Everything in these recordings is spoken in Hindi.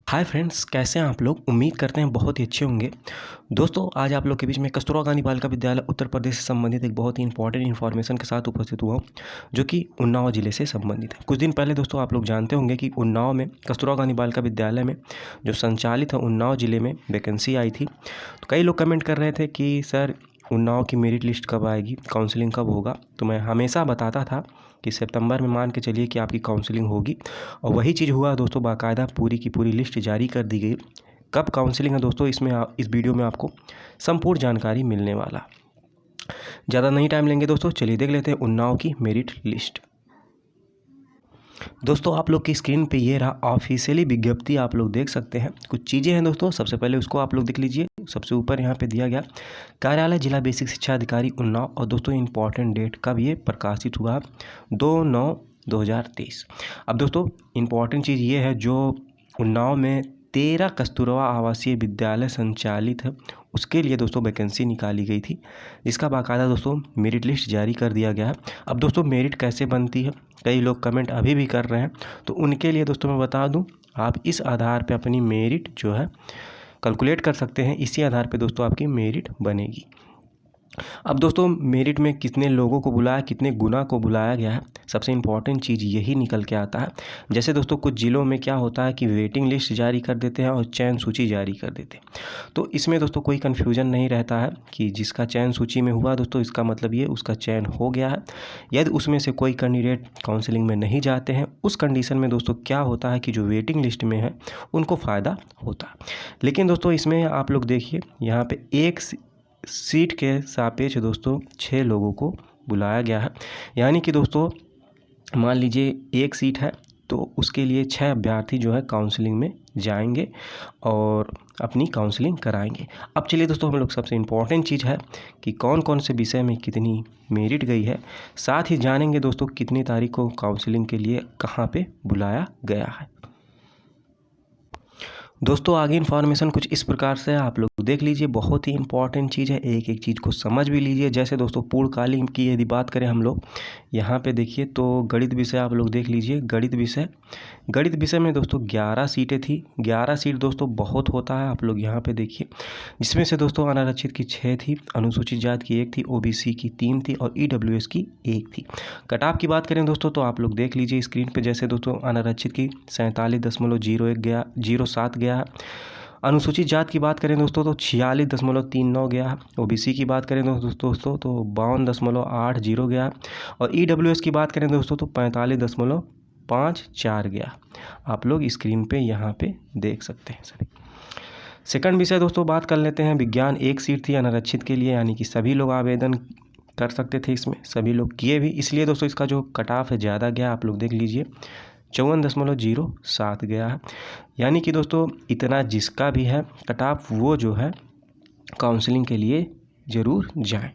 हाय फ्रेंड्स, कैसे हैं आप लोग। उम्मीद करते हैं बहुत ही अच्छे होंगे। दोस्तों, आज आप लोग के बीच में कस्तूरबा गांधी बालिका विद्यालय उत्तर प्रदेश से संबंधित एक बहुत ही इंपॉर्टेंट इन्फॉर्मेशन के साथ उपस्थित हुआ हूं, जो कि उन्नाव ज़िले से संबंधित है। कुछ दिन पहले दोस्तों आप लोग जानते होंगे कि उन्नाव में कस्तूरबा गांधी बालिका विद्यालय में जो संचालित है उन्नाव ज़िले में वैकेंसी आई थी। तो कई लोग कमेंट कर रहे थे कि सर उन्नाव की मेरिट लिस्ट कब आएगी, काउंसलिंग कब होगा। तो मैं हमेशा बताता था कि सितंबर में मान के चलिए कि आपकी काउंसलिंग होगी, और वही चीज़ हुआ दोस्तों। बाकायदा पूरी की पूरी लिस्ट जारी कर दी गई। कब काउंसलिंग है दोस्तों, इसमें इस वीडियो में आपको संपूर्ण जानकारी मिलने वाला। ज़्यादा नहीं टाइम लेंगे दोस्तों, चलिए देख लेते हैं उन्नाव की मेरिट लिस्ट। दोस्तों, आप लोग की स्क्रीन पे ये रहा ऑफिशियली विज्ञप्ति, आप लोग देख सकते हैं। कुछ चीज़ें हैं दोस्तों, सबसे पहले उसको आप लोग देख लीजिए। सबसे ऊपर यहाँ पे दिया गया कार्यालय जिला बेसिक शिक्षा अधिकारी उन्नाव, और दोस्तों इंपॉर्टेंट डेट कब ये प्रकाशित हुआ, 2/9/2023। अब दोस्तों इंपॉर्टेंट चीज़ ये है, जो उन्नाव में 13 कस्तूरबा आवासीय विद्यालय संचालित है, उसके लिए दोस्तों वैकेंसी निकाली गई थी, जिसका बाकायदा दोस्तों मेरिट लिस्ट जारी कर दिया गया है। अब दोस्तों मेरिट कैसे बनती है, कई लोग कमेंट अभी भी कर रहे हैं, तो उनके लिए दोस्तों मैं बता दूं, आप इस आधार पे अपनी मेरिट जो है कैलकुलेट कर सकते हैं। इसी आधार पे दोस्तों आपकी मेरिट बनेगी। अब दोस्तों मेरिट में कितने लोगों को बुलाया, कितने गुना को बुलाया गया है, सबसे इम्पॉर्टेंट चीज़ यही निकल के आता है। जैसे दोस्तों कुछ ज़िलों में क्या होता है कि वेटिंग लिस्ट जारी कर देते हैं और चयन सूची जारी कर देते हैं। तो इसमें दोस्तों कोई कन्फ्यूजन नहीं रहता है कि जिसका चयन सूची में हुआ दोस्तों, इसका मतलब ये उसका चयन हो गया है। यदि उसमें से कोई कैंडिडेट काउंसलिंग में नहीं जाते हैं, उस कंडीशन में दोस्तों क्या होता है कि जो वेटिंग लिस्ट में है उनको फ़ायदा होता है। लेकिन दोस्तों इसमें आप लोग देखिए, यहाँ पे एक सीट के सापेक्ष दोस्तों 6 लोगों को बुलाया गया है। यानी कि दोस्तों मान लीजिए एक सीट है, तो उसके लिए 6 अभ्यर्थी जो है काउंसलिंग में जाएंगे और अपनी काउंसलिंग कराएंगे। अब चलिए दोस्तों, हम लोग सबसे इम्पॉर्टेंट चीज़ है कि कौन कौन से विषय में कितनी मेरिट गई है, साथ ही जानेंगे दोस्तों कितनी तारीख को काउंसलिंग के लिए कहाँ पे बुलाया गया है। दोस्तों आगे इन्फॉर्मेशन कुछ इस प्रकार से आप लोग देख लीजिए, बहुत ही इंपॉर्टेंट चीज़ है, एक एक चीज़ को समझ भी लीजिए। जैसे दोस्तों पूर्णकालीन की यदि बात करें हम लोग, यहाँ पे देखिए तो गणित विषय आप लोग देख लीजिए। गणित विषय में दोस्तों 11 सीटें थी। 11 सीट दोस्तों बहुत होता है, आप लोग यहाँ पे देखिए, जिसमें से दोस्तों अनारक्षित की 6 थी, अनुसूचित जाति की 1 थी, OBC की 3 थी और EWS की 1 थी। कट ऑफ की बात करें दोस्तों तो आप लोग देख लीजिए स्क्रीन पे। जैसे दोस्तों अनारक्षित की 47.01 गया, 07 गया है। अनुसूचित जात की बात करें दोस्तों तो 46.39 गया है। OBC की बात करें दोस्तों तो 52.80 गया है। और EWS की बात करें दोस्तों तो 45.54 गया। आप लोग स्क्रीन पे यहाँ पे देख सकते हैं सभी। सेकंड विषय दोस्तों बात कर लेते हैं विज्ञान। 1 सीट थी अनारक्षित के लिए, यानी कि सभी लोग आवेदन कर सकते थे, इसमें सभी लोग किए भी, इसलिए दोस्तों इसका जो कट ऑफ है ज़्यादा गया। आप लोग देख लीजिए 54.07 गया है। यानी कि दोस्तों इतना जिसका भी है कट ऑफ, वो जो है काउंसलिंग के लिए ज़रूर जाएं।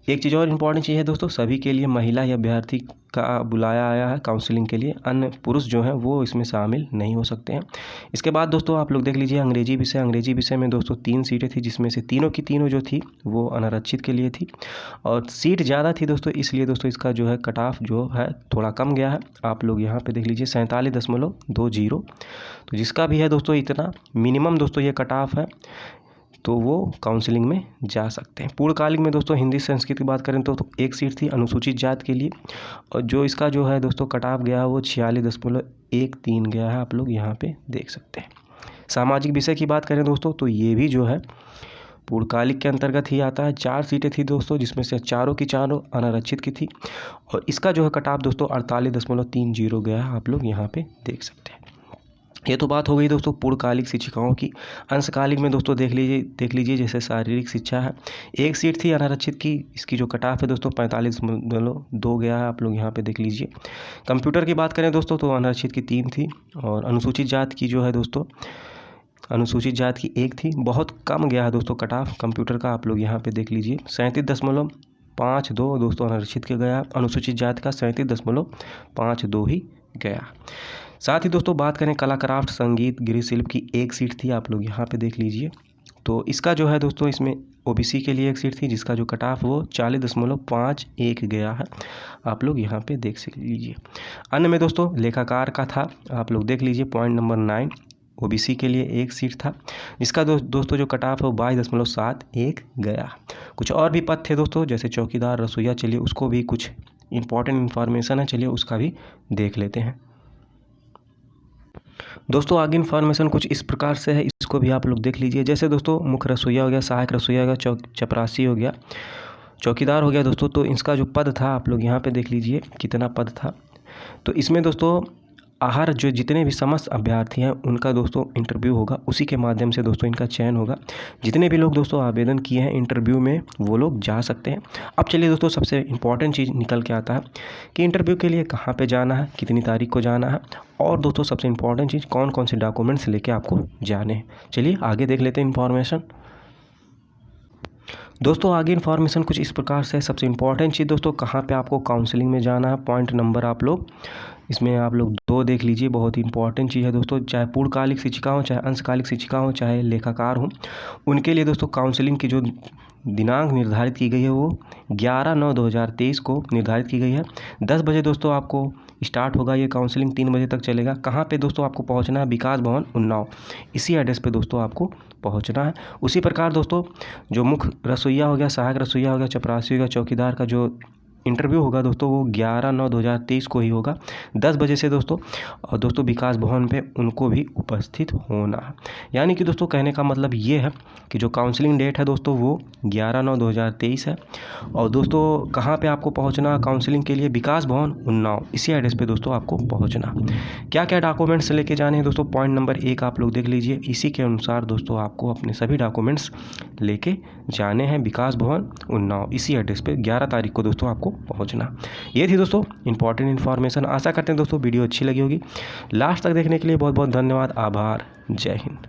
एक चीज़ और इम्पॉर्टेंट चीज़ है दोस्तों, सभी के लिए महिला या अभ्यर्थी का बुलाया आया है काउंसलिंग के लिए। अन्य पुरुष जो हैं वो इसमें शामिल नहीं हो सकते हैं। इसके बाद दोस्तों आप लोग देख लीजिए अंग्रेजी विषय में दोस्तों 3 सीटें थी, जिसमें से तीनों की तीनों जो थी वो अनारक्षित के लिए थी, और सीट ज़्यादा थी दोस्तों, इसलिए दोस्तों इसका जो है कट ऑफ जो है थोड़ा कम गया है। आप लोग यहाँ पर देख लीजिए 47.20। तो जिसका भी है दोस्तों इतना मिनिमम दोस्तों ये कट ऑफ है, तो वो काउंसलिंग में जा सकते हैं। पूर्णकालिक में दोस्तों हिंदी संस्कृत की बात करें तो 1 सीट थी अनुसूचित जात के लिए, और जो इसका जो है दोस्तों कट ऑफ गया है वो 46.13 गया है। आप लोग यहाँ पे देख सकते हैं। सामाजिक विषय की बात करें दोस्तों तो ये भी जो है पूर्णकालिक के अंतर्गत ही आता है। 4 सीटें थी दोस्तों, जिसमें से चारों की चारों अनारक्षित की थी, और इसका जो है कट ऑफ दोस्तों 48.30 गया है। आप लोग यहाँ पे देख सकते हैं। ये तो बात हो गई दोस्तों पूर्णकालिक शिक्षिकाओं की। अंशकालिक में दोस्तों देख लीजिए जैसे शारीरिक शिक्षा है, 1 सीट थी अनारक्षित की, इसकी जो कट ऑफ है दोस्तों 45.2 गया है। आप लोग यहाँ पे देख लीजिए। कंप्यूटर की बात करें दोस्तों तो अनारक्षित की 3 थी, और अनुसूचित जात की जो है दोस्तों अनुसूचित जात की 1 थी। बहुत कम गया है दोस्तों कट ऑफ कंप्यूटर का, आप लोग यहाँ पे देख लीजिए 37.52 दोस्तों अनारक्षित के गया। अनुसूचित जात का 37.52 ही गया। साथ ही दोस्तों बात करें कला क्राफ्ट संगीत गृह शिल्प की 1 सीट थी, आप लोग यहाँ पे देख लीजिए। तो इसका जो है दोस्तों इसमें OBC के लिए 1 सीट थी, जिसका जो कट ऑफ वो 40.51 गया है। आप लोग यहाँ पे देख लीजिए। अन्य में दोस्तों लेखाकार का था, आप लोग देख लीजिए पॉइंट नंबर 9, ओबीसी के लिए 1 सीट था, जिसका दोस्तों जो कट ऑफ है वो 22.71 गया। कुछ और भी पद थे दोस्तों, जैसे चौकीदार, रसोइया, चलिए उसको भी कुछ इंपॉर्टेंट इन्फॉर्मेशन है, चलिए उसका भी देख लेते हैं। दोस्तों आगे इन्फॉर्मेशन कुछ इस प्रकार से है, इसको भी आप लोग देख लीजिए। जैसे दोस्तों मुख्य रसोइया हो गया, सहायक रसोइया हो गया, चपरासी हो गया, चौकीदार हो गया दोस्तों, तो इसका जो पद था आप लोग यहाँ पे देख लीजिए कितना पद था। तो इसमें दोस्तों आहार जो जितने भी समस्त अभ्यर्थी हैं उनका दोस्तों इंटरव्यू होगा, उसी के माध्यम से दोस्तों इनका चयन होगा। जितने भी लोग दोस्तों आवेदन किए हैं इंटरव्यू में वो लोग जा सकते हैं। अब चलिए दोस्तों सबसे इम्पॉर्टेंट चीज़ निकल के आता है कि इंटरव्यू के लिए कहाँ पे जाना है, कितनी तारीख को जाना है, और दोस्तों सबसे इम्पॉर्टेंट चीज़ कौन कौन से डॉक्यूमेंट्स लेके आपको जाने हैं। चलिए आगे देख लेते हैं इन्फॉर्मेशन। दोस्तों आगे इन्फॉर्मेशन कुछ इस प्रकार से, सबसे इम्पॉर्टेंट चीज़ दोस्तों कहाँ पे आपको काउंसलिंग में जाना है, पॉइंट नंबर आप लोग इसमें आप लोग 2 देख लीजिए, बहुत ही इंपॉर्टेंट चीज़ है दोस्तों। चाहे पूर्णकालिक शिक्षिका हो, चाहे अंशकालिक शिक्षिका हो, चाहे लेखाकार हो, उनके लिए दोस्तों काउंसलिंग की जो दिनांक निर्धारित की गई है वो 11/9/2023 को निर्धारित की गई है। 10 बजे दोस्तों आपको स्टार्ट होगा ये काउंसलिंग, 3 बजे तक चलेगा। कहाँ पे दोस्तों आपको पहुँचना है, विकास भवन उन्नाव, इसी एड्रेस पे दोस्तों आपको पहुँचना है। उसी प्रकार दोस्तों जो मुख्य रसोइया हो गया, सहायक रसोइया हो गया, चपरासी हो गया, चौकीदार का जो इंटरव्यू होगा दोस्तों वो 11/9/2023 को ही होगा 10 बजे से दोस्तों। और दोस्तों विकास भवन पे उनको भी उपस्थित होना है। यानी कि दोस्तों कहने का मतलब ये है कि जो काउंसलिंग डेट है दोस्तों वो 11/9/2023 है। और दोस्तों कहाँ पे आपको पहुँचना काउंसलिंग के लिए, विकास भवन उन्नाव, इसी एड्रेस पे दोस्तों आपको पहुँचना। क्या क्या डॉक्यूमेंट्स लेके जाने हैं दोस्तों, पॉइंट नंबर 1 आप लोग देख लीजिए। इसी के अनुसार दोस्तों आपको अपने सभी डॉक्यूमेंट्स लेके जाने हैं विकास भवन उन्नाव, इसी एड्रेस पे 11 तारीख को दोस्तों आपको पहुंचना। ये थी दोस्तों इंपॉर्टेंट इन्फॉर्मेशन। आशा करते हैं दोस्तों वीडियो अच्छी लगी होगी। लास्ट तक देखने के लिए बहुत बहुत धन्यवाद, आभार, जय हिंद।